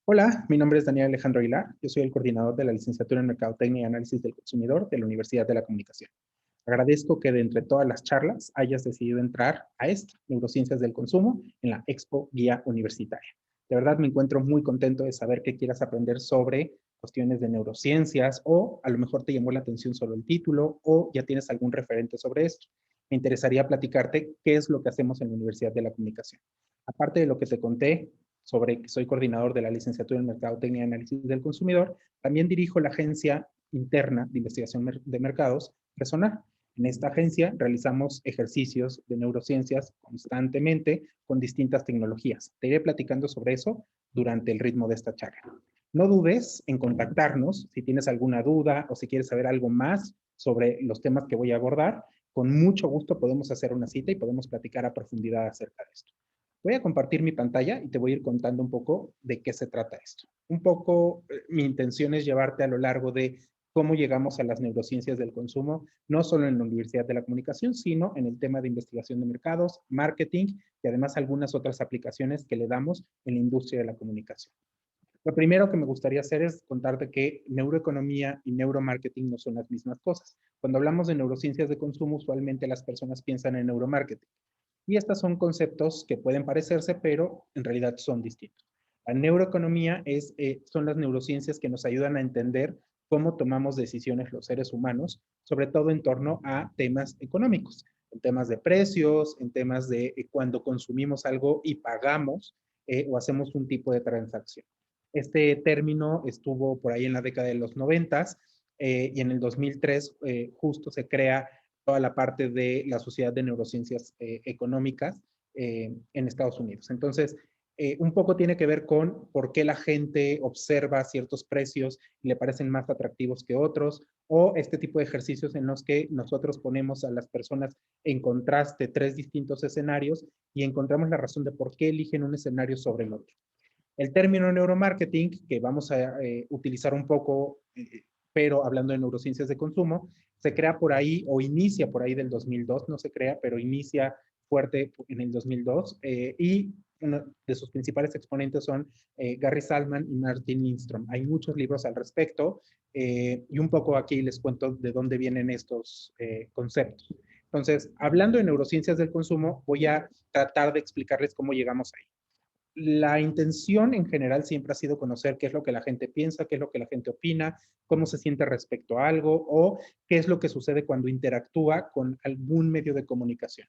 Hola, mi nombre es Daniel Alejandro Aguilar. Yo soy el coordinador de la licenciatura en Mercadotecnia y Análisis del Consumidor de la Universidad de la Comunicación. Agradezco que de entre todas las charlas hayas decidido entrar a esta, Neurociencias del Consumo, en la Expo Guía Universitaria. De verdad me encuentro muy contento de saber que quieras aprender sobre cuestiones de neurociencias o a lo mejor te llamó la atención solo el título o ya tienes algún referente sobre esto. Me interesaría platicarte qué es lo que hacemos en la Universidad de la Comunicación. Aparte de lo que te conté sobre que soy coordinador de la licenciatura en Mercadotecnia y Análisis del Consumidor, también dirijo la agencia interna de investigación de mercados, Resonar. En esta agencia realizamos ejercicios de neurociencias constantemente con distintas tecnologías. Te iré platicando sobre eso durante el ritmo de esta charla. No dudes en contactarnos si tienes alguna duda o si quieres saber algo más sobre los temas que voy a abordar. Con mucho gusto podemos hacer una cita y podemos platicar a profundidad acerca de esto. Voy a compartir mi pantalla y te voy a ir contando un poco de qué se trata esto. Un poco, mi intención es llevarte a lo largo de cómo llegamos a las neurociencias del consumo, no solo en la Universidad de la Comunicación, sino en el tema de investigación de mercados, marketing y además algunas otras aplicaciones que le damos en la industria de la comunicación. Lo primero que me gustaría hacer es contarte que neuroeconomía y neuromarketing no son las mismas cosas. Cuando hablamos de neurociencias de consumo, usualmente las personas piensan en neuromarketing. Y estos son conceptos que pueden parecerse, pero en realidad son distintos. La neuroeconomía son las neurociencias que nos ayudan a entender cómo tomamos decisiones los seres humanos, sobre todo en torno a temas económicos, en temas de precios, en temas de cuando consumimos algo y pagamos o hacemos un tipo de transacción. Este término estuvo por ahí en la década de los 90 y en el 2003 justo se crea toda la parte de la Sociedad de Neurociencias Económicas en Estados Unidos. Entonces, un poco tiene que ver con por qué la gente observa ciertos precios y le parecen más atractivos que otros, o este tipo de ejercicios en los que nosotros ponemos a las personas en contraste tres distintos escenarios y encontramos la razón de por qué eligen un escenario sobre el otro. El término neuromarketing, que vamos a utilizar un poco, pero hablando de neurociencias de consumo, se crea por ahí o inicia por ahí del 2002, no se crea, pero inicia fuerte en el 2002 y uno de sus principales exponentes son Gary Salman y Martin Lindstrom. Hay muchos libros al respecto y un poco aquí les cuento de dónde vienen estos conceptos. Entonces, hablando de neurociencias del consumo, voy a tratar de explicarles cómo llegamos ahí. La intención en general siempre ha sido conocer qué es lo que la gente piensa, qué es lo que la gente opina, cómo se siente respecto a algo o qué es lo que sucede cuando interactúa con algún medio de comunicación.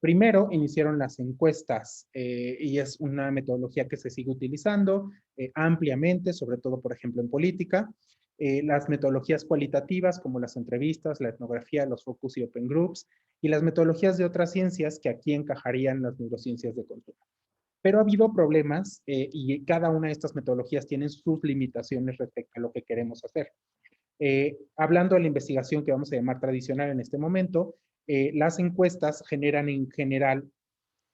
Primero iniciaron las encuestas y es una metodología que se sigue utilizando ampliamente, sobre todo, por ejemplo, en política. Las metodologías cualitativas como las entrevistas, la etnografía, los focus y open groups y las metodologías de otras ciencias que aquí encajarían las neurociencias de consumo. Pero ha habido problemas y cada una de estas metodologías tiene sus limitaciones respecto a lo que queremos hacer. Hablando de la investigación que vamos a llamar tradicional en este momento, las encuestas generan en general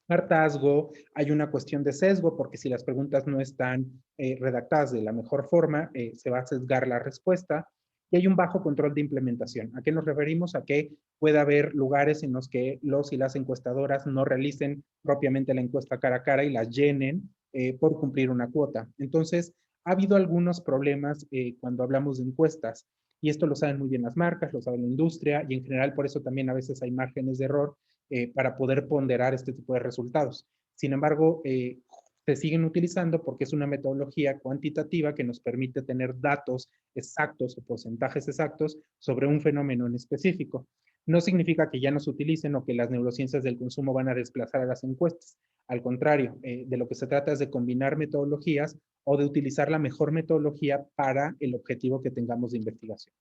hartazgo, hay una cuestión de sesgo, porque si las preguntas no están redactadas de la mejor forma, se va a sesgar la respuesta, y hay un bajo control de implementación. ¿A qué nos referimos? A que puede haber lugares en los que los y las encuestadoras no realicen propiamente la encuesta cara a cara y las llenen por cumplir una cuota. Entonces, ha habido algunos problemas cuando hablamos de encuestas, y esto lo saben muy bien las marcas, lo sabe la industria, y en general por eso también a veces hay márgenes de error para poder ponderar este tipo de resultados. Sin embargo, se siguen utilizando porque es una metodología cuantitativa que nos permite tener datos exactos o porcentajes exactos sobre un fenómeno en específico. No significa que ya no se utilicen o que las neurociencias del consumo van a desplazar a las encuestas. Al contrario, de lo que se trata es de combinar metodologías o de utilizar la mejor metodología para el objetivo que tengamos de investigación.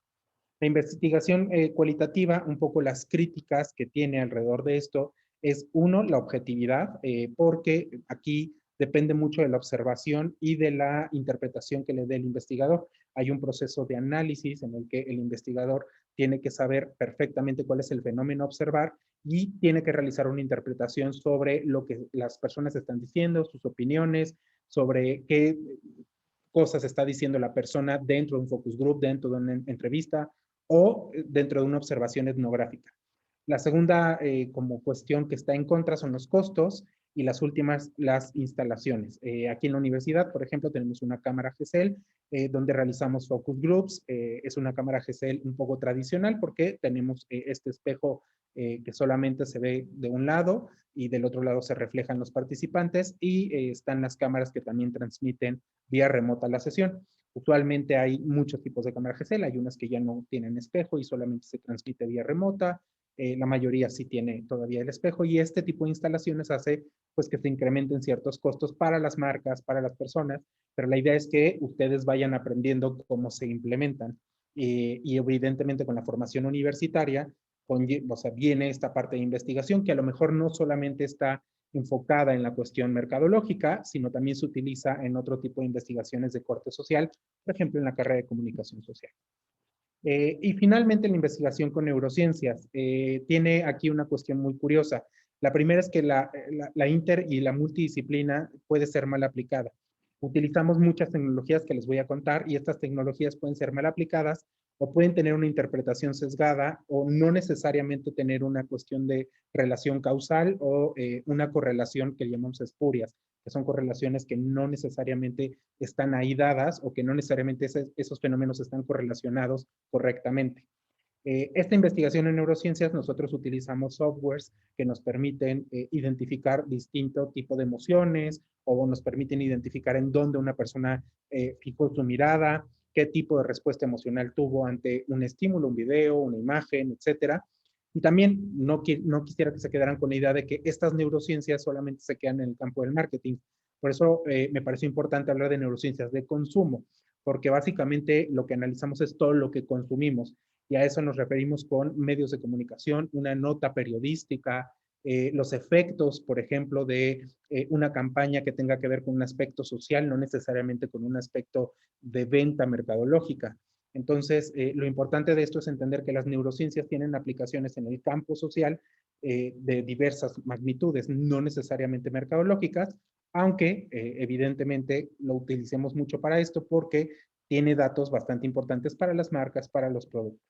La investigación cualitativa, un poco las críticas que tiene alrededor de esto, es uno, la objetividad, porque aquí depende mucho de la observación y de la interpretación que le dé el investigador. Hay un proceso de análisis en el que el investigador tiene que saber perfectamente cuál es el fenómeno a observar y tiene que realizar una interpretación sobre lo que las personas están diciendo, sus opiniones, sobre qué cosas está diciendo la persona dentro de un focus group, dentro de una entrevista, o dentro de una observación etnográfica. La segunda como cuestión que está en contra son los costos y las últimas, las instalaciones. Aquí en la universidad, por ejemplo, tenemos una cámara GESEL donde realizamos focus groups. Es una cámara GESEL un poco tradicional porque tenemos este espejo que solamente se ve de un lado y del otro lado se reflejan los participantes y están las cámaras que también transmiten vía remota la sesión. Usualmente hay muchos tipos de cámara GESEL, hay unas que ya no tienen espejo y solamente se transmite vía remota, la mayoría sí tiene todavía el espejo y este tipo de instalaciones hace pues que se incrementen ciertos costos para las marcas, para las personas, pero la idea es que ustedes vayan aprendiendo cómo se implementan y evidentemente con la formación universitaria o sea, viene esta parte de investigación que a lo mejor no solamente está enfocada en la cuestión mercadológica, sino también se utiliza en otro tipo de investigaciones de corte social, por ejemplo, en la carrera de comunicación social. Y finalmente, la investigación con neurociencias. Tiene aquí una cuestión muy curiosa. La primera es que la inter y la multidisciplina puede ser mal aplicada. Utilizamos muchas tecnologías que les voy a contar y estas tecnologías pueden ser mal aplicadas o pueden tener una interpretación sesgada o no necesariamente tener una cuestión de relación causal o una correlación que llamamos espurias, que son correlaciones que no necesariamente están ahí dadas o que no necesariamente esos fenómenos están correlacionados correctamente. Esta investigación en neurociencias, nosotros utilizamos softwares que nos permiten identificar distinto tipo de emociones o nos permiten identificar en dónde una persona fijó su mirada, qué tipo de respuesta emocional tuvo ante un estímulo, un video, una imagen, etcétera. Y también no quisiera que se quedaran con la idea de que estas neurociencias solamente se quedan en el campo del marketing. Por eso me pareció importante hablar de neurociencias de consumo, porque básicamente lo que analizamos es todo lo que consumimos y a eso nos referimos con medios de comunicación, una nota periodística, los efectos, por ejemplo, de una campaña que tenga que ver con un aspecto social, no necesariamente con un aspecto de venta mercadológica. Entonces, lo importante de esto es entender que las neurociencias tienen aplicaciones en el campo social de diversas magnitudes, no necesariamente mercadológicas, aunque evidentemente lo utilicemos mucho para esto porque tiene datos bastante importantes para las marcas, para los productos.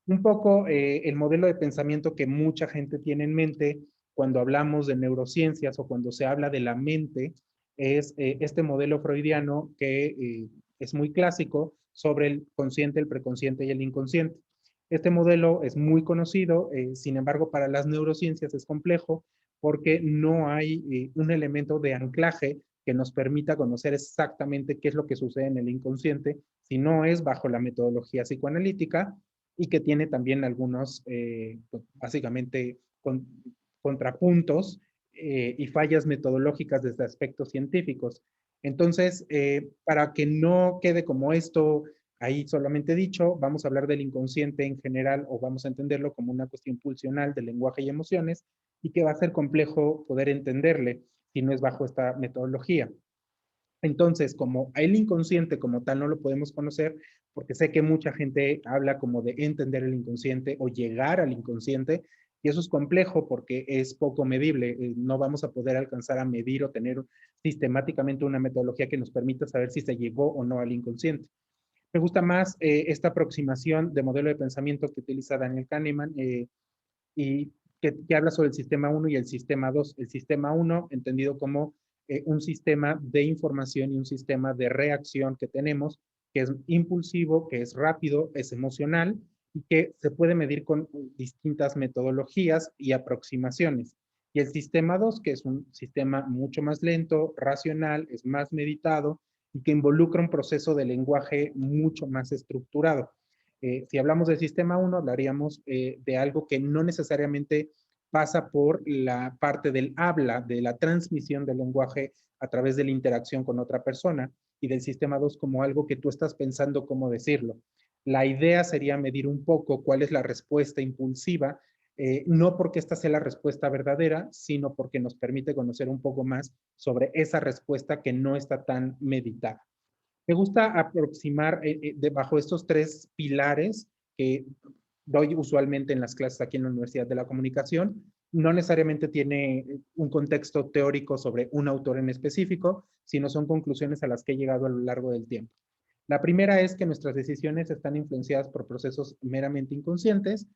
Un poco el modelo de pensamiento que mucha gente tiene en mente cuando hablamos de neurociencias o cuando se habla de la mente es este modelo freudiano que es muy clásico sobre el consciente, el preconsciente y el inconsciente. Este modelo es muy conocido, sin embargo, para las neurociencias es complejo porque no hay un elemento de anclaje que nos permita conocer exactamente qué es lo que sucede en el inconsciente, si no es bajo la metodología psicoanalítica y que tiene también algunos, pues, básicamente, contrapuntos y fallas metodológicas desde aspectos científicos. Entonces, para que no quede como esto ahí solamente dicho, vamos a hablar del inconsciente en general o vamos a entenderlo como una cuestión pulsional de lenguaje y emociones y que va a ser complejo poder entenderle si no es bajo esta metodología. Entonces, como el inconsciente como tal no lo podemos conocer, porque sé que mucha gente habla como de entender el inconsciente o llegar al inconsciente, y eso es complejo porque es poco medible. No vamos a poder alcanzar a medir o tener sistemáticamente una metodología que nos permita saber si se llegó o no al inconsciente. Me gusta más esta aproximación de modelo de pensamiento que utiliza Daniel Kahneman y que habla sobre el sistema 1 y el sistema 2. El sistema 1 entendido como un sistema de información y un sistema de reacción que tenemos, que es impulsivo, que es rápido, es emocional y que se puede medir con distintas metodologías y aproximaciones. Y el sistema 2, que es un sistema mucho más lento, racional, es más meditado y que involucra un proceso de lenguaje mucho más estructurado. Si hablamos del sistema 1, hablaríamos de algo que no necesariamente pasa por la parte del habla, de la transmisión del lenguaje a través de la interacción con otra persona, y del sistema 2 como algo que tú estás pensando cómo decirlo. La idea sería medir un poco cuál es la respuesta impulsiva, no porque esta sea la respuesta verdadera, sino porque nos permite conocer un poco más sobre esa respuesta que no está tan meditada. Me gusta aproximar bajo estos tres pilares que doy usualmente en las clases aquí en la Universidad de la Comunicación. No necesariamente tiene un contexto teórico sobre un autor en específico, sino son conclusiones a las que he llegado a lo largo del tiempo. La primera es que nuestras decisiones están influenciadas por procesos meramente inconscientes.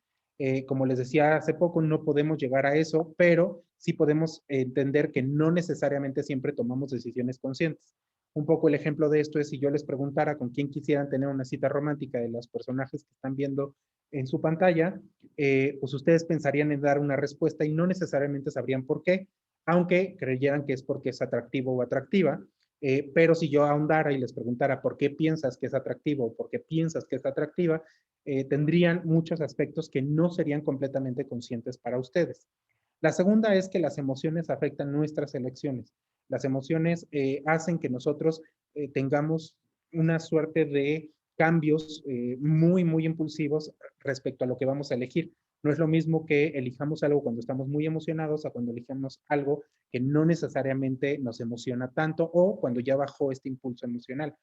Como les decía hace poco, no podemos llegar a eso, pero sí podemos entender que no necesariamente siempre tomamos decisiones conscientes. Un poco el ejemplo de esto es si yo les preguntara con quién quisieran tener una cita romántica de los personajes que están viendo en su pantalla, pues ustedes pensarían en dar una respuesta y no necesariamente sabrían por qué, aunque creyeran que es porque es atractivo o atractiva. Pero si yo ahondara y les preguntara por qué piensas que es atractivo o por qué piensas que es atractiva, tendrían muchos aspectos que no serían completamente conscientes para ustedes. La segunda es que las emociones afectan nuestras elecciones. Las emociones hacen que nosotros tengamos una suerte de cambios muy impulsivos respecto a lo que vamos a elegir. No es lo mismo que elijamos algo cuando estamos muy emocionados a cuando elijamos algo que no necesariamente nos emociona tanto o cuando ya bajó este impulso emocional.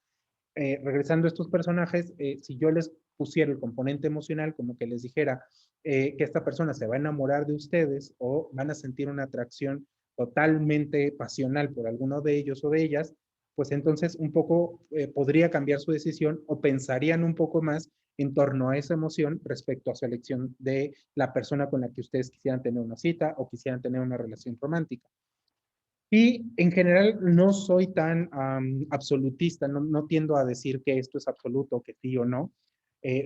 Regresando a estos personajes, si yo les pusiera el componente emocional, como que les dijera que esta persona se va a enamorar de ustedes o van a sentir una atracción totalmente pasional por alguno de ellos o de ellas, pues entonces un poco podría cambiar su decisión o pensarían un poco más en torno a esa emoción respecto a su elección de la persona con la que ustedes quisieran tener una cita o quisieran tener una relación romántica. Y en general no soy tan absolutista, no tiendo a decir que esto es absoluto, que sí o no.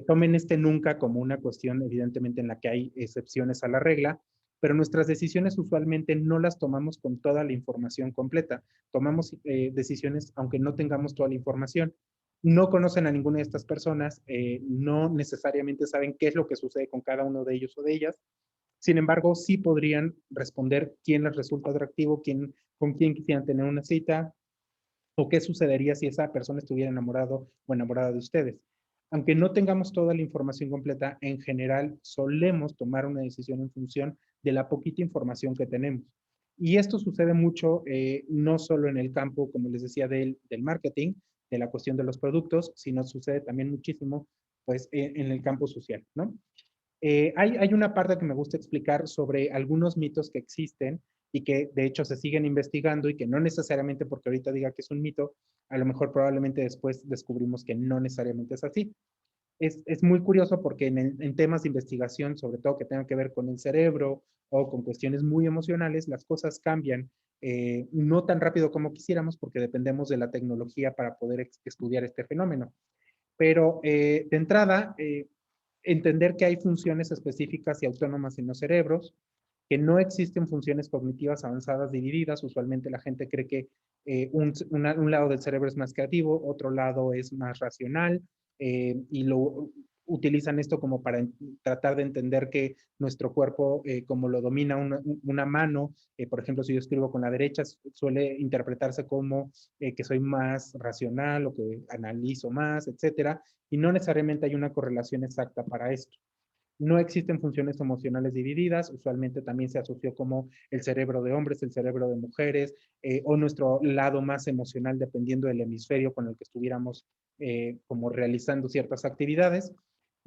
Tomen este nunca como una cuestión, evidentemente, en la que hay excepciones a la regla, pero nuestras decisiones usualmente no las tomamos con toda la información completa. Tomamos decisiones aunque no tengamos toda la información. No conocen a ninguna de estas personas, no necesariamente saben qué es lo que sucede con cada uno de ellos o de ellas. Sin embargo, sí podrían responder quién les resulta atractivo, con quién quisieran tener una cita o qué sucedería si esa persona estuviera enamorado o enamorada de ustedes. Aunque no tengamos toda la información completa, en general solemos tomar una decisión en función de la poquita información que tenemos. Y esto sucede mucho, no solo en el campo, como les decía, del marketing, de la cuestión de los productos, sino sucede también muchísimo pues, en el campo social, ¿no? Hay una parte que me gusta explicar sobre algunos mitos que existen y que de hecho se siguen investigando y que no necesariamente porque ahorita diga que es un mito, a lo mejor probablemente después descubrimos que no necesariamente es así. Es muy curioso porque en temas de investigación, sobre todo que tengan que ver con el cerebro o con cuestiones muy emocionales, las cosas cambian no tan rápido como quisiéramos porque dependemos de la tecnología para poder estudiar este fenómeno. Pero de entrada, entender que hay funciones específicas y autónomas en los cerebros, que no existen funciones cognitivas avanzadas divididas. Usualmente la gente cree que un lado del cerebro es más creativo, otro lado es más racional, y lo utilizan esto como para tratar de entender que nuestro cuerpo, como lo domina una mano, por ejemplo, si yo escribo con la derecha, suele interpretarse como que soy más racional o que analizo más, etcétera, y no necesariamente hay una correlación exacta para esto. No existen funciones emocionales divididas, usualmente también se asoció como el cerebro de hombres, el cerebro de mujeres, o nuestro lado más emocional dependiendo del hemisferio con el que estuviéramos como realizando ciertas actividades.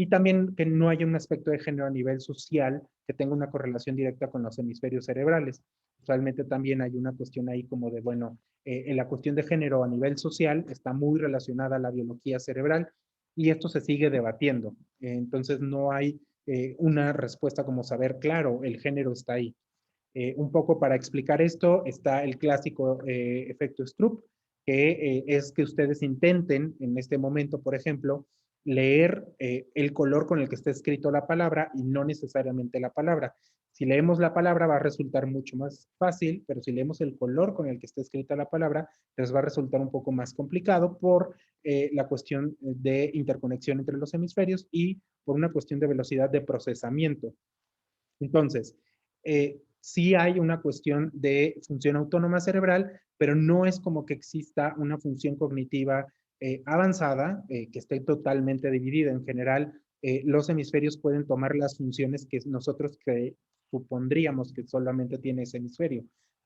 Y también que no haya un aspecto de género a nivel social que tenga una correlación directa con los hemisferios cerebrales. Usualmente también hay una cuestión ahí como de, bueno, en la cuestión de género a nivel social está muy relacionada a la biología cerebral y esto se sigue debatiendo. Entonces no hay una respuesta como saber, claro, el género está ahí. Un poco para explicar esto está el clásico efecto Stroop, que es que ustedes intenten en este momento, por ejemplo, leer el color con el que está escrito la palabra y no necesariamente la palabra. Si leemos la palabra va a resultar mucho más fácil, pero si leemos el color con el que está escrita la palabra, les va a resultar un poco más complicado por la cuestión de interconexión entre los hemisferios y por una cuestión de velocidad de procesamiento. Entonces, sí hay una cuestión de función autónoma cerebral, pero no es como que exista una función cognitiva avanzada que esté totalmente dividida. En general, los hemisferios pueden tomar las funciones que nosotros supondríamos que solamente tiene ese hemisferio.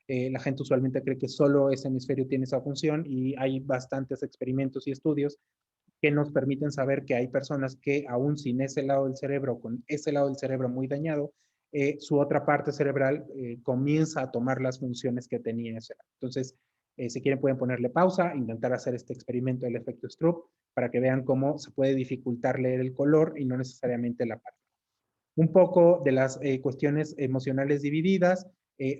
La gente usualmente cree que solo ese hemisferio tiene esa función y hay bastantes experimentos y estudios que nos permiten saber que hay personas que aún sin ese lado del cerebro, con ese lado del cerebro muy dañado, su otra parte cerebral comienza a tomar las funciones que tenía ese lado. Entonces, si quieren pueden ponerle pausa, intentar hacer este experimento del efecto Stroop para que vean cómo se puede dificultar leer el color y no necesariamente la parte. Un poco de las cuestiones emocionales divididas,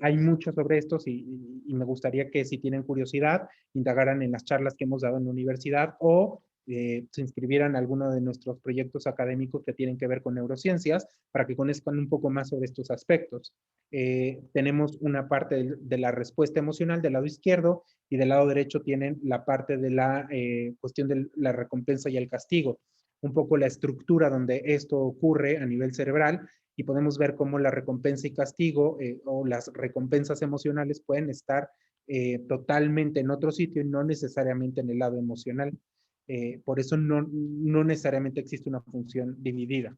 Hay mucho sobre esto y me gustaría que si tienen curiosidad, indagaran en las charlas que hemos dado en la universidad o se inscribieran a alguno de nuestros proyectos académicos que tienen que ver con neurociencias para que conozcan un poco más sobre estos aspectos. Tenemos una parte de la respuesta emocional del lado izquierdo y del lado derecho tienen la parte de la cuestión de la recompensa y el castigo, un poco la estructura donde esto ocurre a nivel cerebral y podemos ver cómo la recompensa y castigo o las recompensas emocionales pueden estar totalmente en otro sitio y no necesariamente en el lado emocional. Por eso no necesariamente existe una función dividida.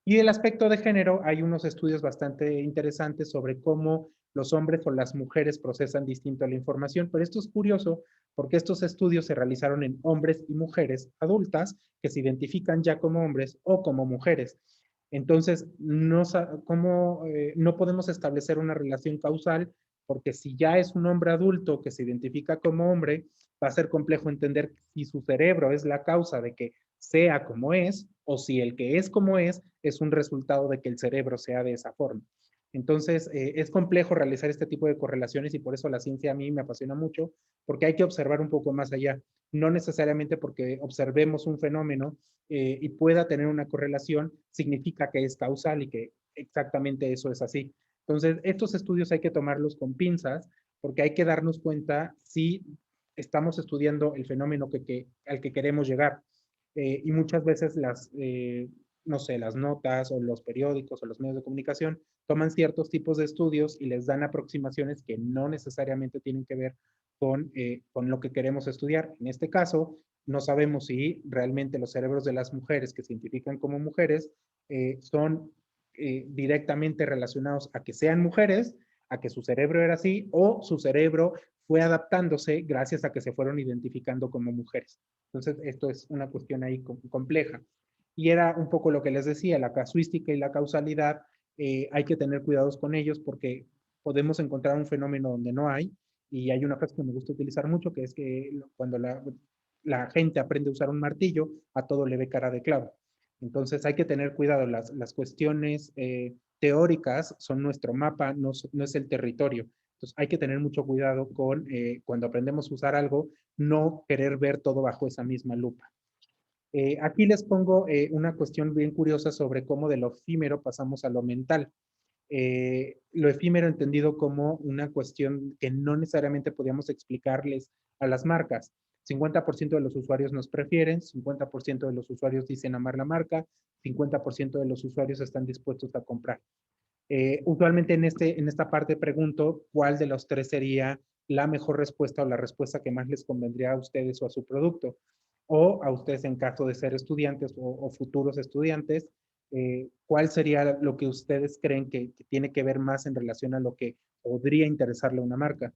Y el aspecto de género, hay unos estudios bastante interesantes sobre cómo los hombres o las mujeres procesan distinto la información, pero esto es curioso porque estos estudios se realizaron en hombres y mujeres adultas que se identifican ya como hombres o como mujeres. Entonces, no podemos establecer una relación causal porque si ya es un hombre adulto que se identifica como hombre, va a ser complejo entender si su cerebro es la causa de que sea como es, o si el que es como es un resultado de que el cerebro sea de esa forma. Entonces, es complejo realizar este tipo de correlaciones y por eso la ciencia a mí me apasiona mucho, porque hay que observar un poco más allá. No necesariamente porque observemos un fenómeno y pueda tener una correlación, significa que es causal y que exactamente eso es así. Entonces, estos estudios hay que tomarlos con pinzas porque hay que darnos cuenta si estamos estudiando el fenómeno al que queremos llegar y muchas veces no sé, las notas o los periódicos o los medios de comunicación toman ciertos tipos de estudios y les dan aproximaciones que no necesariamente tienen que ver con lo que queremos estudiar. En este caso, no sabemos si realmente los cerebros de las mujeres que se identifican como mujeres son directamente relacionados a que sean mujeres, a que su cerebro era así, o su cerebro fue adaptándose gracias a que se fueron identificando como mujeres. Entonces, esto es una cuestión ahí compleja. Y era un poco lo que les decía, la casuística y la causalidad, hay que tener cuidados con ellos porque podemos encontrar un fenómeno donde no hay. Y hay una frase que me gusta utilizar mucho, que es que cuando la gente aprende a usar un martillo, a todo le ve cara de clavo. Entonces hay que tener cuidado. Las cuestiones teóricas son nuestro mapa, no es el territorio. Entonces hay que tener mucho cuidado con cuando aprendemos a usar algo, no querer ver todo bajo esa misma lupa. Aquí les pongo una cuestión bien curiosa sobre cómo de lo efímero pasamos a lo mental. Lo efímero entendido como una cuestión que no necesariamente podíamos explicarles a las marcas. 50% de los usuarios nos prefieren, 50% de los usuarios dicen amar la marca, 50% de los usuarios están dispuestos a comprar. Usualmente en esta parte pregunto cuál de los tres sería la mejor respuesta o la respuesta que más les convendría a ustedes o a su producto, o a ustedes en caso de ser estudiantes o futuros estudiantes, cuál sería lo que ustedes creen que tiene que ver más en relación a lo que podría interesarle a una marca.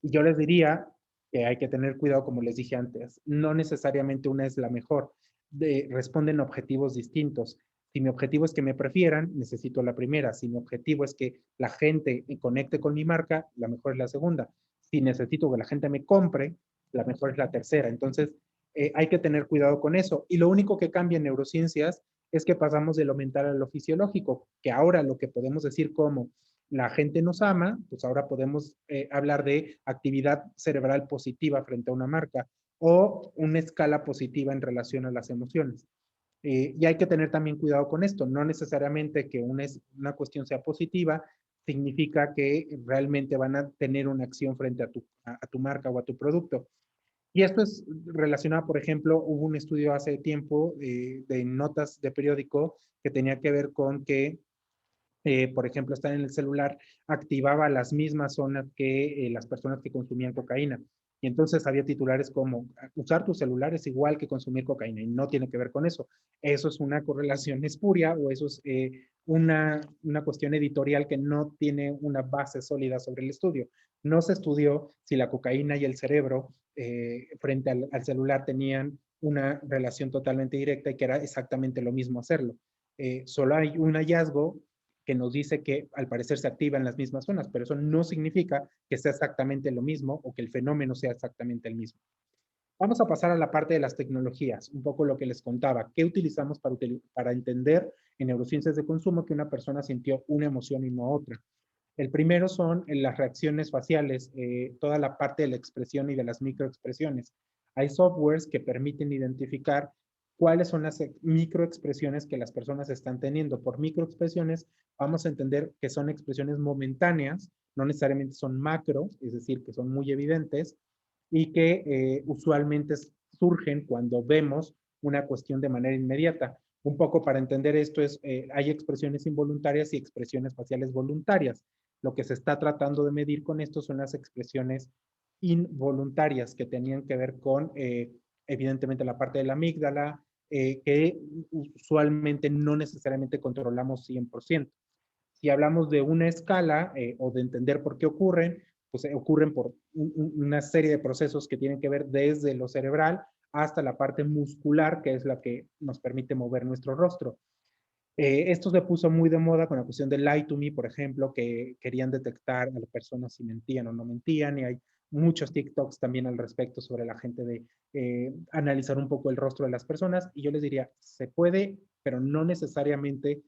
Y yo les diría que hay que tener cuidado, como les dije antes, no necesariamente una es la mejor, responden objetivos distintos. Si mi objetivo es que me prefieran, necesito la primera. Si mi objetivo es que la gente conecte con mi marca, la mejor es la segunda. Si necesito que la gente me compre, la mejor es la tercera. Entonces, hay que tener cuidado con eso. Y lo único que cambia en neurociencias es que pasamos de lo mental a lo fisiológico, que ahora lo que podemos decir como la gente nos ama, pues ahora podemos hablar de actividad cerebral positiva frente a una marca o una escala positiva en relación a las emociones. Y hay que tener también cuidado con esto. No necesariamente que una cuestión sea positiva significa que realmente van a tener una acción frente a tu marca o a tu producto. Y esto es relacionado, por ejemplo, hubo un estudio hace tiempo de notas de periódico que tenía que ver con que por ejemplo, estar en el celular, activaba las mismas zonas que las personas que consumían cocaína. Y entonces había titulares como, usar tu celular es igual que consumir cocaína, y no tiene que ver con eso. Eso es una correlación espuria o eso es una cuestión editorial que no tiene una base sólida sobre el estudio. No se estudió si la cocaína y el cerebro frente al celular tenían una relación totalmente directa y que era exactamente lo mismo hacerlo. Solo hay un hallazgo que nos dice que al parecer se activa en las mismas zonas, pero eso no significa que sea exactamente lo mismo o que el fenómeno sea exactamente el mismo. Vamos a pasar a la parte de las tecnologías, un poco lo que les contaba. ¿Qué utilizamos para entender en neurociencias de consumo que una persona sintió una emoción y no otra? El primero son las reacciones faciales, toda la parte de la expresión y de las microexpresiones. Hay softwares que permiten identificar cuáles son las microexpresiones que las personas están teniendo. Por microexpresiones vamos a entender que son expresiones momentáneas, no necesariamente son macro, es decir, que son muy evidentes y que usualmente surgen cuando vemos una cuestión de manera inmediata. Un poco para entender esto es, hay expresiones involuntarias y expresiones faciales voluntarias. Lo que se está tratando de medir con esto son las expresiones involuntarias que tenían que ver con, evidentemente, la parte de la amígdala, que usualmente no necesariamente controlamos 100%. Si hablamos de una escala o de entender por qué ocurren, pues ocurren por una serie de procesos que tienen que ver desde lo cerebral hasta la parte muscular, que es la que nos permite mover nuestro rostro. Esto se puso muy de moda con la cuestión de Lie to Me, por ejemplo, que querían detectar a las personas si mentían o no mentían, y hay muchos TikToks también al respecto sobre la gente de analizar un poco el rostro de las personas, y yo les diría, se puede, pero no necesariamente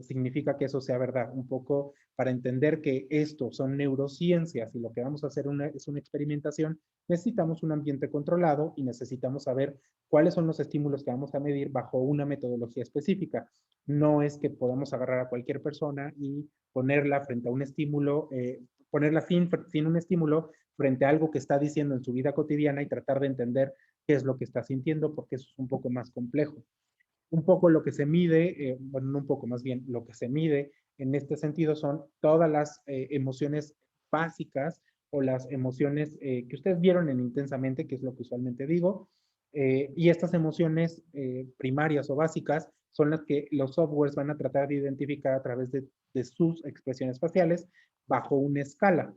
significa que eso sea verdad. Un poco para entender que esto son neurociencias y lo que vamos a hacer es una experimentación, necesitamos un ambiente controlado y necesitamos saber cuáles son los estímulos que vamos a medir bajo una metodología específica. No es que podamos agarrar a cualquier persona y ponerla frente a un estímulo, ponerla sin un estímulo frente a algo que está diciendo en su vida cotidiana y tratar de entender qué es lo que está sintiendo, porque eso es un poco más complejo. Un poco lo que se mide, bueno, no un poco más bien, lo que se mide en este sentido son todas las emociones básicas o las emociones que ustedes vieron en Intensamente, que es lo que usualmente digo, y estas emociones primarias o básicas son las que los softwares van a tratar de identificar a través de sus expresiones faciales bajo una escala.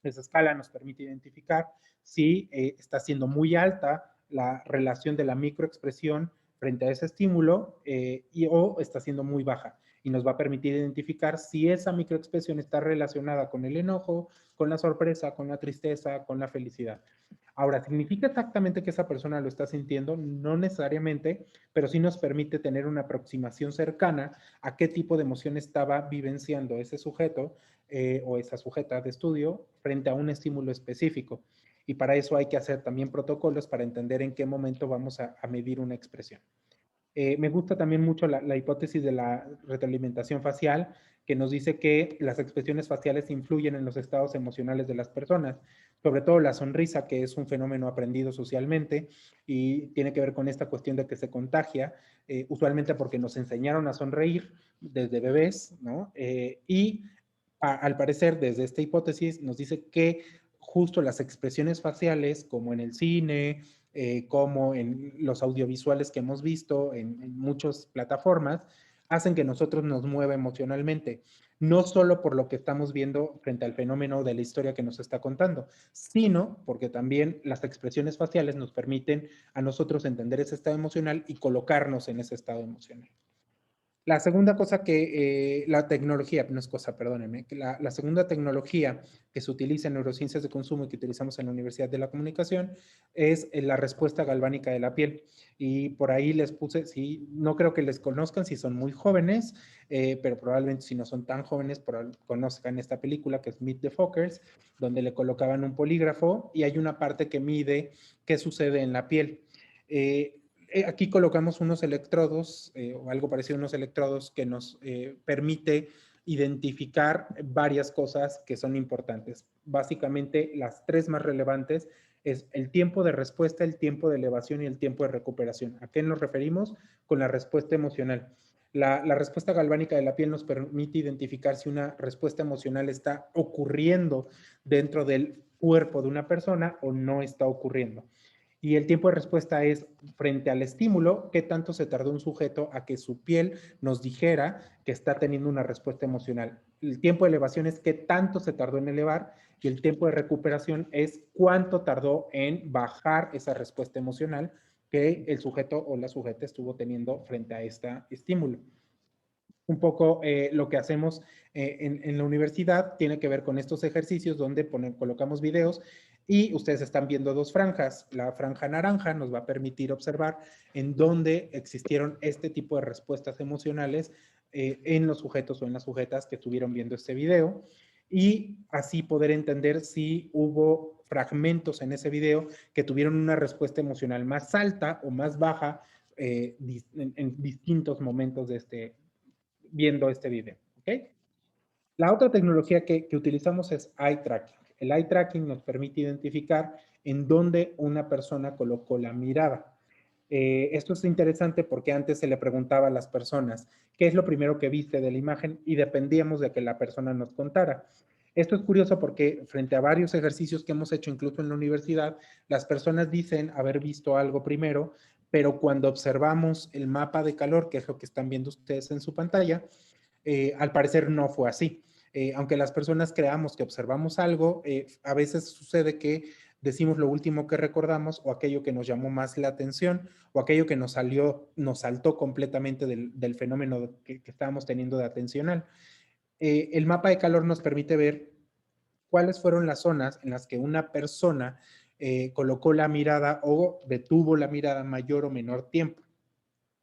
Esa escala nos permite identificar si está siendo muy alta la relación de la microexpresión frente a ese estímulo o está siendo muy baja. Y nos va a permitir identificar si esa microexpresión está relacionada con el enojo, con la sorpresa, con la tristeza, con la felicidad. Ahora, ¿significa exactamente que esa persona lo está sintiendo? No necesariamente, pero sí nos permite tener una aproximación cercana a qué tipo de emoción estaba vivenciando ese sujeto o esa sujeta de estudio frente a un estímulo específico. Y para eso hay que hacer también protocolos para entender en qué momento vamos a medir una expresión. Me gusta también mucho la hipótesis de la retroalimentación facial, que nos dice que las expresiones faciales influyen en los estados emocionales de las personas, sobre todo la sonrisa, que es un fenómeno aprendido socialmente y tiene que ver con esta cuestión de que se contagia, usualmente porque nos enseñaron a sonreír desde bebés, ¿no? Y al parecer, desde esta hipótesis, nos dice que justo las expresiones faciales, como en el cine, como en los audiovisuales que hemos visto en muchas plataformas, hacen que nosotros nos mueva emocionalmente, no solo por lo que estamos viendo frente al fenómeno de la historia que nos está contando, sino porque también las expresiones faciales nos permiten a nosotros entender ese estado emocional y colocarnos en ese estado emocional. La segunda cosa la tecnología, no es cosa, perdónenme, la segunda tecnología que se utiliza en neurociencias de consumo y que utilizamos en la Universidad de la Comunicación es la respuesta galvánica de la piel. Y por ahí les puse, sí, no creo que les conozcan si son muy jóvenes, pero probablemente si no son tan jóvenes, conozcan esta película que es Meet the Fockers, donde le colocaban un polígrafo y hay una parte que mide qué sucede en la piel. Aquí colocamos unos electrodos o algo parecido a unos electrodos que nos permite identificar varias cosas que son importantes. Básicamente, las tres más relevantes es el tiempo de respuesta, el tiempo de elevación y el tiempo de recuperación. ¿A qué nos referimos? Con la respuesta emocional. La respuesta galvánica de la piel nos permite identificar si una respuesta emocional está ocurriendo dentro del cuerpo de una persona o no está ocurriendo. Y el tiempo de respuesta es frente al estímulo, qué tanto se tardó un sujeto a que su piel nos dijera que está teniendo una respuesta emocional. El tiempo de elevación es qué tanto se tardó en elevar y el tiempo de recuperación es cuánto tardó en bajar esa respuesta emocional que el sujeto o la sujeta estuvo teniendo frente a este estímulo. Un poco lo que hacemos en la universidad tiene que ver con estos ejercicios donde colocamos videos y ustedes están viendo dos franjas. La franja naranja nos va a permitir observar en dónde existieron este tipo de respuestas emocionales en los sujetos o en las sujetas que estuvieron viendo este video y así poder entender si hubo fragmentos en ese video que tuvieron una respuesta emocional más alta o más baja en distintos momentos viendo este video. ¿Okay? La otra tecnología que utilizamos es eye tracking. El eye tracking nos permite identificar en dónde una persona colocó la mirada. Esto es interesante porque antes se le preguntaba a las personas qué es lo primero que viste de la imagen y dependíamos de que la persona nos contara. Esto es curioso porque frente a varios ejercicios que hemos hecho incluso en la universidad, las personas dicen haber visto algo primero, pero cuando observamos el mapa de calor, que es lo que están viendo ustedes en su pantalla, al parecer no fue así. Aunque las personas creamos que observamos algo, a veces sucede que decimos lo último que recordamos o aquello que nos llamó más la atención o aquello que nos saltó completamente del fenómeno que estábamos teniendo de atencional. El mapa de calor nos permite ver cuáles fueron las zonas en las que una persona colocó la mirada o detuvo la mirada mayor o menor tiempo.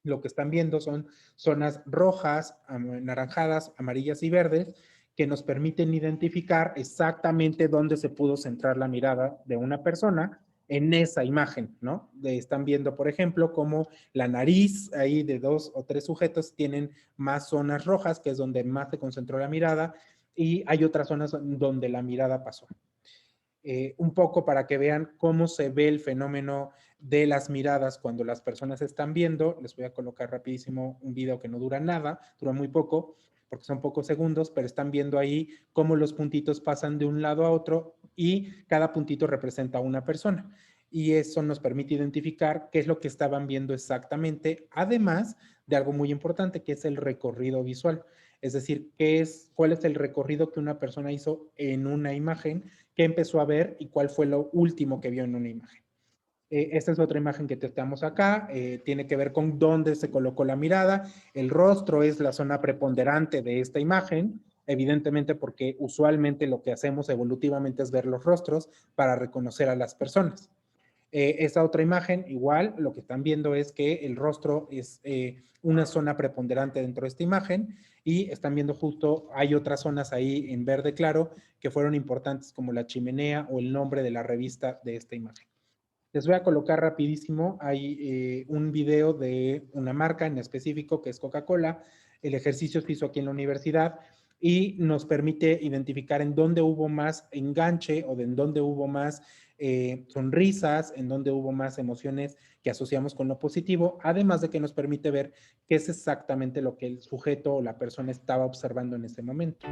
Lo que están viendo son zonas rojas, anaranjadas, amarillas y verdes que nos permiten identificar exactamente dónde se pudo centrar la mirada de una persona en esa imagen, ¿no? Están viendo, por ejemplo, cómo la nariz ahí de 2 o 3 sujetos tienen más zonas rojas, que es donde más se concentró la mirada, y hay otras zonas donde la mirada pasó. Un poco para que vean cómo se ve el fenómeno de las miradas cuando las personas están viendo. Les voy a colocar rapidísimo un video que no dura nada, dura muy poco, porque son pocos segundos, pero están viendo ahí cómo los puntitos pasan de un lado a otro y cada puntito representa a una persona. Y eso nos permite identificar qué es lo que estaban viendo exactamente, además de algo muy importante, que es el recorrido visual. Es decir, cuál es el recorrido que una persona hizo en una imagen, qué empezó a ver y cuál fue lo último que vio en una imagen. Esta es otra imagen que testeamos acá, tiene que ver con dónde se colocó la mirada. El rostro es la zona preponderante de esta imagen, evidentemente porque usualmente lo que hacemos evolutivamente es ver los rostros para reconocer a las personas. Esta otra imagen, igual, lo que están viendo es que el rostro es una zona preponderante dentro de esta imagen y están viendo justo, hay otras zonas ahí en verde claro que fueron importantes como la chimenea o el nombre de la revista de esta imagen. Les voy a colocar rapidísimo, hay un video de una marca en específico que es Coca-Cola. El ejercicio se hizo aquí en la universidad y nos permite identificar en dónde hubo más enganche o en dónde hubo más sonrisas, en dónde hubo más emociones que asociamos con lo positivo, además de que nos permite ver qué es exactamente lo que el sujeto o la persona estaba observando en ese momento.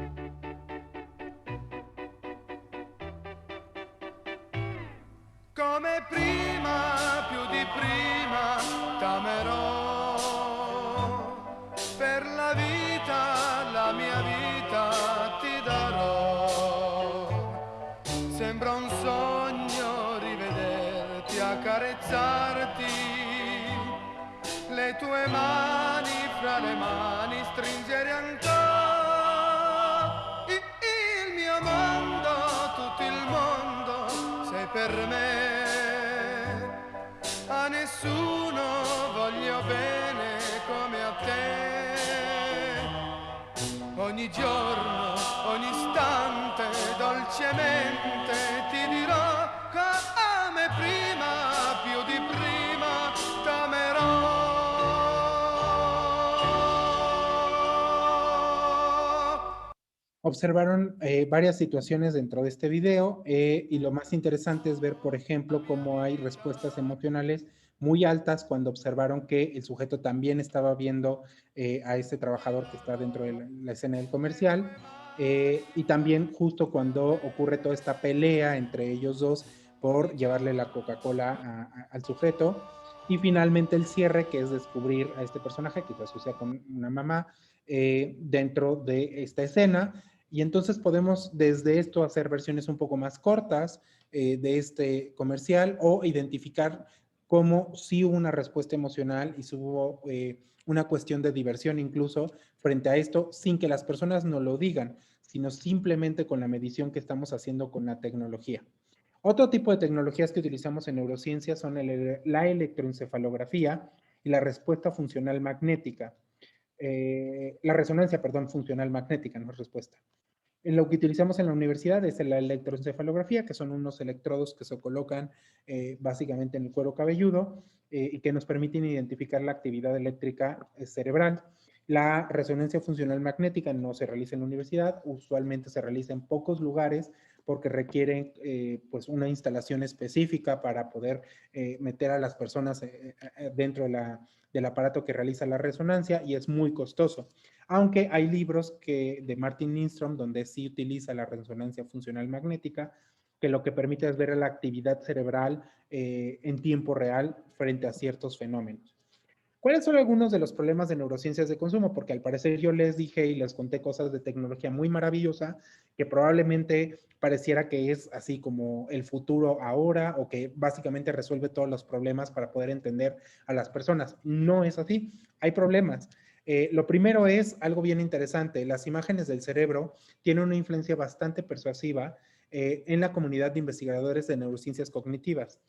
Come prima, più di prima, t'amerò. Per la vita, la mia vita ti darò. Sembra un sogno rivederti, accarezzarti, le tue mani fra le mani stringere ancora. Il mio mondo, tutto il mondo, sei per me. A nessuno voglio bene come a te. Ogni giorno, ogni istante, dolcemente ti dirò come prima, più di prima, t'amerò. Observaron varias situaciones dentro de este video y lo más interesante es ver, por ejemplo, cómo hay respuestas emocionales muy altas cuando observaron que el sujeto también estaba viendo a este trabajador que está dentro de la escena del comercial y también justo cuando ocurre toda esta pelea entre ellos dos por llevarle la Coca-Cola al sujeto y finalmente el cierre que es descubrir a este personaje que se asocia con una mamá dentro de esta escena. Y entonces podemos desde esto hacer versiones un poco más cortas de este comercial o identificar cómo sí hubo una respuesta emocional y si hubo una cuestión de diversión incluso frente a esto sin que las personas nos lo digan, sino simplemente con la medición que estamos haciendo con la tecnología. Otro tipo de tecnologías que utilizamos en neurociencia son la electroencefalografía y la respuesta funcional magnética. la resonancia, perdón, funcional magnética, no es respuesta. En lo que utilizamos en la universidad es la electroencefalografía, que son unos electrodos que se colocan básicamente en el cuero cabelludo y que nos permiten identificar la actividad eléctrica cerebral. La resonancia funcional magnética no se realiza en la universidad, usualmente se realiza en pocos lugares porque requieren pues una instalación específica para poder meter a las personas dentro del aparato que realiza la resonancia y es muy costoso. Aunque hay libros de Martin Lindstrom donde sí utiliza la resonancia funcional magnética, que lo que permite es ver la actividad cerebral en tiempo real frente a ciertos fenómenos. ¿Cuáles son algunos de los problemas de neurociencias de consumo? Porque al parecer yo les dije y les conté cosas de tecnología muy maravillosa que probablemente pareciera que es así como el futuro ahora o que básicamente resuelve todos los problemas para poder entender a las personas. No es así, hay problemas. Lo primero es algo bien interesante, las imágenes del cerebro tienen una influencia bastante persuasiva en la comunidad de investigadores de neurociencias cognitivas.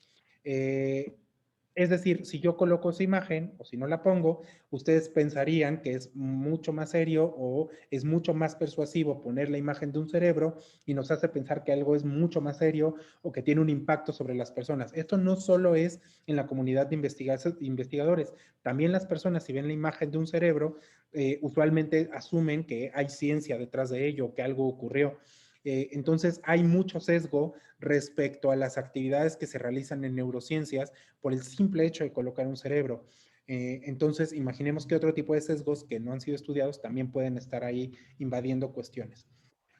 Es decir, si yo coloco esa imagen o si no la pongo, ustedes pensarían que es mucho más serio o es mucho más persuasivo poner la imagen de un cerebro y nos hace pensar que algo es mucho más serio o que tiene un impacto sobre las personas. Esto no solo es en la comunidad de investigadores, también las personas si ven la imagen de un cerebro, usualmente asumen que hay ciencia detrás de ello, que algo ocurrió. Entonces hay mucho sesgo respecto a las actividades que se realizan en neurociencias por el simple hecho de colocar un cerebro. Entonces, imaginemos que otro tipo de sesgos que no han sido estudiados también pueden estar ahí invadiendo cuestiones.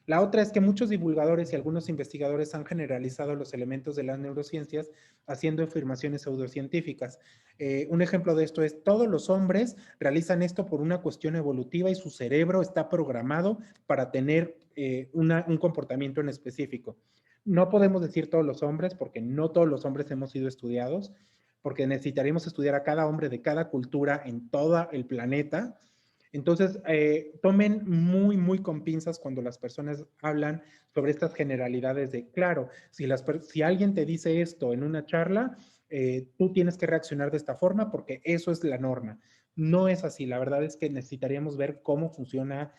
La otra es que muchos divulgadores y algunos investigadores han generalizado los elementos de las neurociencias haciendo afirmaciones pseudocientíficas. Un ejemplo de esto es, todos los hombres realizan esto por una cuestión evolutiva y su cerebro está programado para tener un comportamiento en específico. No podemos decir todos los hombres porque no todos los hombres hemos sido estudiados, porque necesitaríamos estudiar a cada hombre de cada cultura en todo el planeta. Entonces, tomen muy con pinzas cuando las personas hablan sobre estas generalidades de, claro, si alguien te dice esto en una charla, tú tienes que reaccionar de esta forma porque eso es la norma. No es así, la verdad es que necesitaríamos ver cómo funciona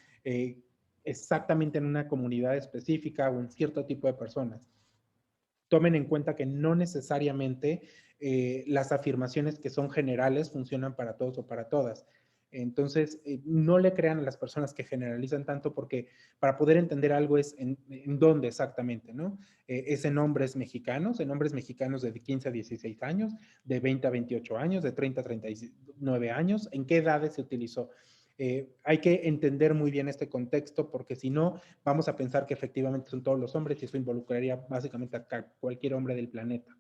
exactamente en una comunidad específica o en cierto tipo de personas. Tomen en cuenta que no necesariamente las afirmaciones que son generales funcionan para todos o para todas. Entonces, no le crean a las personas que generalizan tanto porque para poder entender algo es en dónde exactamente, ¿no? Es en hombres mexicanos de 15 a 16 años, de 20 a 28 años, de 30 a 39 años, ¿en qué edades se utilizó? Hay que entender muy bien este contexto porque si no, vamos a pensar que efectivamente son todos los hombres y eso involucraría básicamente a cualquier hombre del planeta.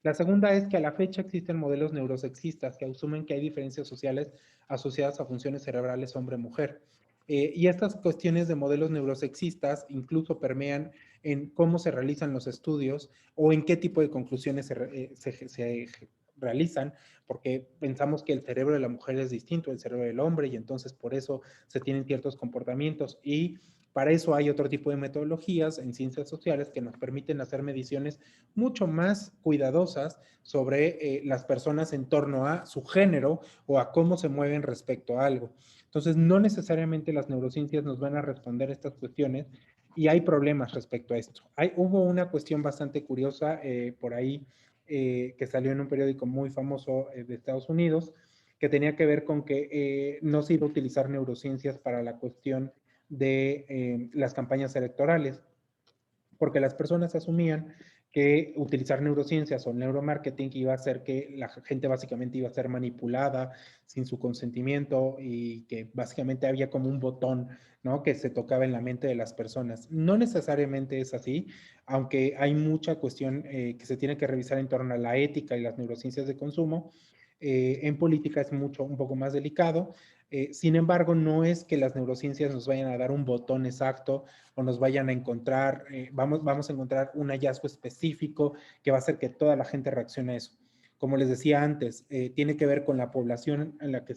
La segunda es que a la fecha existen modelos neurosexistas que asumen que hay diferencias sociales asociadas a funciones cerebrales hombre-mujer. Y estas cuestiones de modelos neurosexistas incluso permean en cómo se realizan los estudios o en qué tipo de conclusiones se realizan, porque pensamos que el cerebro de la mujer es distinto al cerebro del hombre y entonces por eso se tienen ciertos comportamientos y para eso hay otro tipo de metodologías en ciencias sociales que nos permiten hacer mediciones mucho más cuidadosas sobre las personas en torno a su género o a cómo se mueven respecto a algo. Entonces, no necesariamente las neurociencias nos van a responder estas cuestiones y hay problemas respecto a esto. Hubo una cuestión bastante curiosa por ahí que salió en un periódico muy famoso de Estados Unidos que tenía que ver con que no se iba a utilizar neurociencias para la cuestión de las campañas electorales, porque las personas asumían que utilizar neurociencias o neuromarketing iba a hacer que la gente básicamente iba a ser manipulada sin su consentimiento y que básicamente había como un botón, ¿no? Que se tocaba en la mente de las personas. No necesariamente es así, aunque hay mucha cuestión que se tiene que revisar en torno a la ética y las neurociencias de consumo. En política es un poco más delicado. Sin embargo, no es que las neurociencias nos vayan a dar un botón exacto o nos vayan a encontrar, vamos a encontrar un hallazgo específico que va a hacer que toda la gente reaccione a eso. Como les decía antes, tiene que ver con la población a la que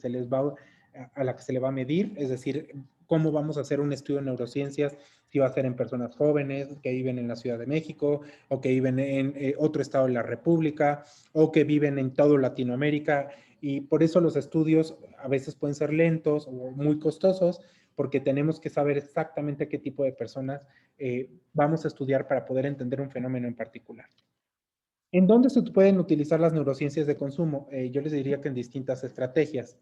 a la que se le va a medir, es decir, cómo vamos a hacer un estudio de neurociencias, si va a ser en personas jóvenes que viven en la Ciudad de México o que viven en otro estado de la República o que viven en toda Latinoamérica. Y por eso los estudios a veces pueden ser lentos o muy costosos, porque tenemos que saber exactamente qué tipo de personas vamos a estudiar para poder entender un fenómeno en particular. ¿En dónde se pueden utilizar las neurociencias de consumo? Yo les diría que en distintas estrategias.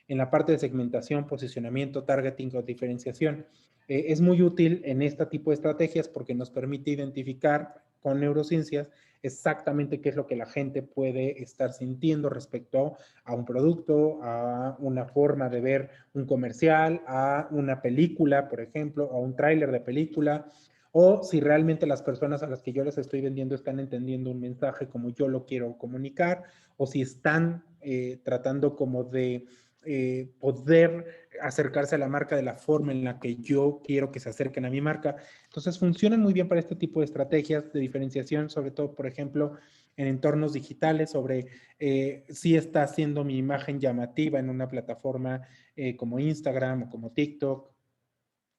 En la parte de segmentación, posicionamiento, targeting o diferenciación. Es muy útil en este tipo de estrategias porque nos permite identificar con neurociencias exactamente qué es lo que la gente puede estar sintiendo respecto a un producto, a una forma de ver un comercial, a una película, por ejemplo, a un tráiler de película, o si realmente las personas a las que yo les estoy vendiendo están entendiendo un mensaje como yo lo quiero comunicar, o si están tratando como de poder acercarse a la marca de la forma en la que yo quiero que se acerquen a mi marca. Entonces funcionan muy bien para este tipo de estrategias de diferenciación, sobre todo, por ejemplo, en entornos digitales, sobre si está haciendo mi imagen llamativa en una plataforma como Instagram o como TikTok,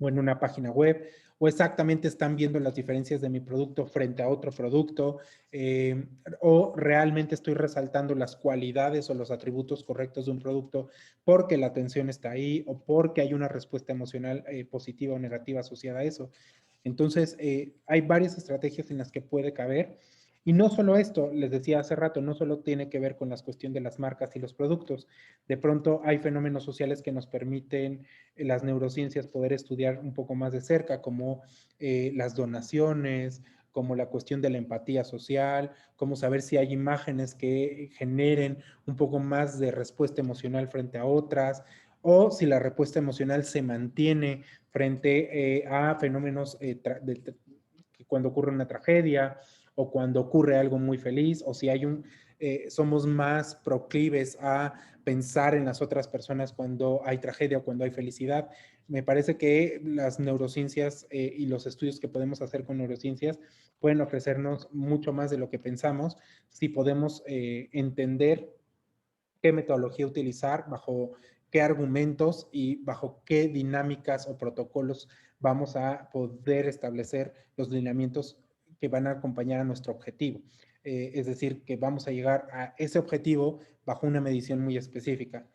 o en una página web, o exactamente están viendo las diferencias de mi producto frente a otro producto, o realmente estoy resaltando las cualidades o los atributos correctos de un producto porque la atención está ahí o porque hay una respuesta emocional positiva o negativa asociada a eso. Entonces, hay varias estrategias en las que puede caber. Y no solo esto, les decía hace rato, no solo tiene que ver con la cuestión de las marcas y los productos. De pronto hay fenómenos sociales que nos permiten las neurociencias poder estudiar un poco más de cerca, como las donaciones, como la cuestión de la empatía social, como saber si hay imágenes que generen un poco más de respuesta emocional frente a otras, o si la respuesta emocional se mantiene frente a fenómenos cuando ocurre una tragedia o cuando ocurre algo muy feliz, o si hay somos más proclives a pensar en las otras personas cuando hay tragedia o cuando hay felicidad. Me parece que las neurociencias y los estudios que podemos hacer con neurociencias pueden ofrecernos mucho más de lo que pensamos si podemos entender qué metodología utilizar, bajo qué argumentos y bajo qué dinámicas o protocolos vamos a poder establecer los lineamientos que van a acompañar a nuestro objetivo. Es decir, que vamos a llegar a ese objetivo bajo una medición muy específica.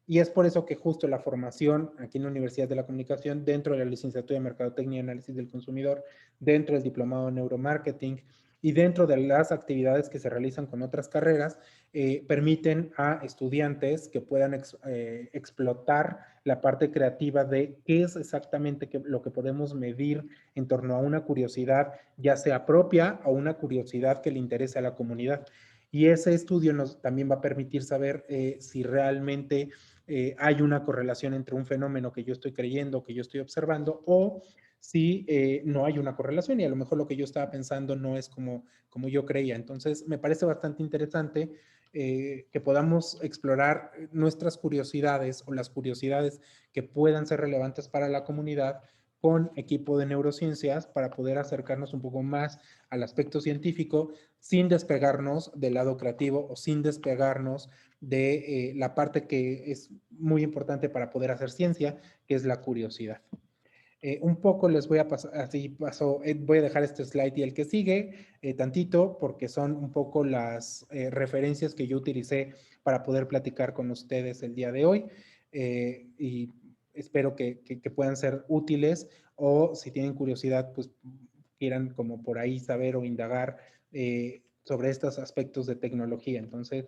Y es por eso que justo la formación aquí en la Universidad de la Comunicación, dentro de la licenciatura de Mercadotecnia y Análisis del Consumidor, dentro del diplomado de Neuromarketing y dentro de las actividades que se realizan con otras carreras, permiten a estudiantes que puedan explotar la parte creativa de qué es exactamente lo que podemos medir en torno a una curiosidad, ya sea propia o una curiosidad que le interese a la comunidad. Y ese estudio nos también va a permitir saber si realmente hay una correlación entre un fenómeno que yo estoy creyendo, que yo estoy observando, o si no hay una correlación y a lo mejor lo que yo estaba pensando no es como yo creía. Entonces, me parece bastante interesante que podamos explorar nuestras curiosidades o las curiosidades que puedan ser relevantes para la comunidad con equipo de neurociencias para poder acercarnos un poco más al aspecto científico sin despegarnos del lado creativo o sin despegarnos de la parte que es muy importante para poder hacer ciencia, que es la curiosidad. Un poco les voy a pasar, así paso, voy a dejar este slide y el que sigue tantito, porque son un poco las referencias que yo utilicé para poder platicar con ustedes el día de hoy y espero que puedan ser útiles o si tienen curiosidad, pues quieran como por ahí saber o indagar sobre estos aspectos de tecnología. Entonces,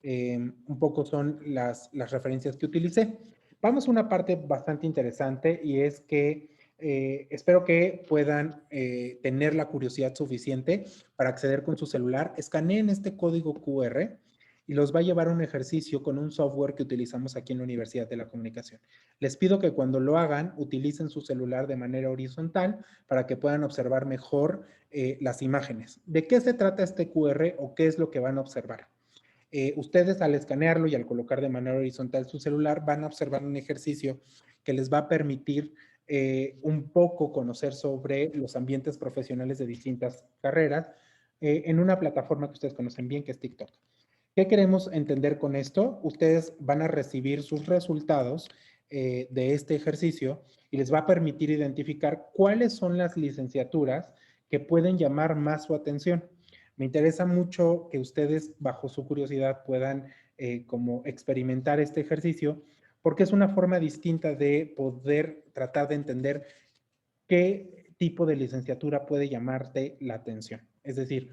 un poco son las referencias que utilicé. Vamos a una parte bastante interesante y es que espero que puedan tener la curiosidad suficiente para acceder con su celular. Escaneen este código QR y los va a llevar a un ejercicio con un software que utilizamos aquí en la Universidad de la Comunicación. Les pido que cuando lo hagan utilicen su celular de manera horizontal para que puedan observar mejor las imágenes. ¿De qué se trata este QR o qué es lo que van a observar? Ustedes al escanearlo y al colocar de manera horizontal su celular van a observar un ejercicio que les va a permitir un poco conocer sobre los ambientes profesionales de distintas carreras en una plataforma que ustedes conocen bien, que es TikTok. ¿Qué queremos entender con esto? Ustedes van a recibir sus resultados de este ejercicio y les va a permitir identificar cuáles son las licenciaturas que pueden llamar más su atención. Me interesa mucho que ustedes, bajo su curiosidad, puedan como experimentar este ejercicio, porque es una forma distinta de poder tratar de entender qué tipo de licenciatura puede llamarte la atención. Es decir,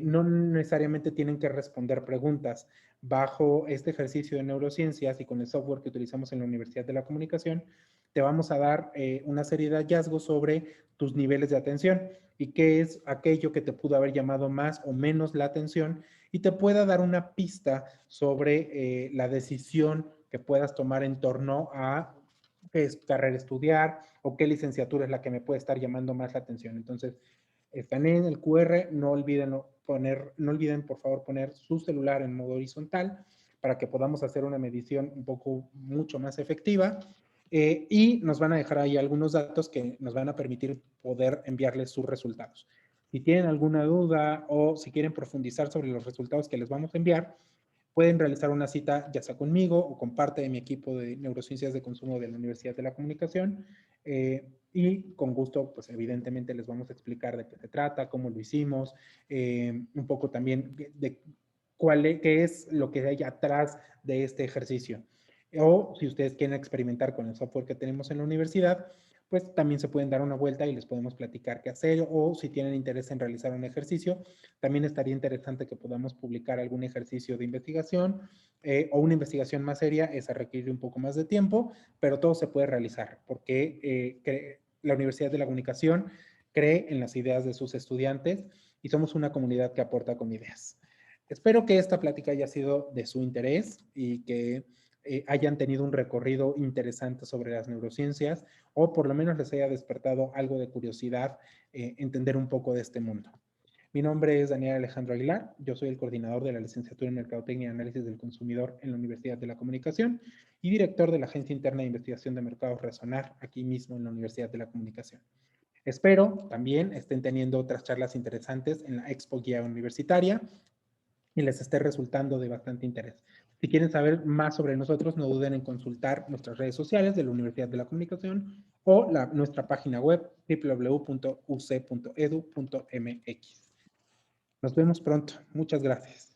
no necesariamente tienen que responder preguntas. Bajo este ejercicio de neurociencias y con el software que utilizamos en la Universidad de la Comunicación, te vamos a dar una serie de hallazgos sobre tus niveles de atención y qué es aquello que te pudo haber llamado más o menos la atención y te pueda dar una pista sobre la decisión que puedas tomar en torno a qué es carrera estudiar o qué licenciatura es la que me puede estar llamando más la atención. Entonces, están en el QR, no olviden por favor poner su celular en modo horizontal para que podamos hacer una medición mucho más efectiva. Y nos van a dejar ahí algunos datos que nos van a permitir poder enviarles sus resultados. Si tienen alguna duda o si quieren profundizar sobre los resultados que les vamos a enviar, pueden realizar una cita ya sea conmigo o con parte de mi equipo de neurociencias de consumo de la Universidad de la Comunicación. Y con gusto, pues evidentemente les vamos a explicar de qué se trata, cómo lo hicimos, un poco también de qué es lo que hay atrás de este ejercicio. O si ustedes quieren experimentar con el software que tenemos en la universidad, pues también se pueden dar una vuelta y les podemos platicar qué hacer, o si tienen interés en realizar un ejercicio, también estaría interesante que podamos publicar algún ejercicio de investigación o una investigación más seria. Esa requiere un poco más de tiempo, pero todo se puede realizar porque la Universidad de la Comunicación cree en las ideas de sus estudiantes y somos una comunidad que aporta con ideas. Espero que esta plática haya sido de su interés y que hayan tenido un recorrido interesante sobre las neurociencias o por lo menos les haya despertado algo de curiosidad entender un poco de este mundo. Mi nombre es Daniel Alejandro Aguilar, yo soy el coordinador de la licenciatura en Mercadotecnia y Análisis del Consumidor en la Universidad de la Comunicación y director de la Agencia Interna de Investigación de Mercados Razonar, aquí mismo en la Universidad de la Comunicación. Espero también estén teniendo otras charlas interesantes en la Expo Guía Universitaria y les esté resultando de bastante interés. Si quieren saber más sobre nosotros, no duden en consultar nuestras redes sociales de la Universidad de la Comunicación o nuestra página web www.uc.edu.mx. Nos vemos pronto. Muchas gracias.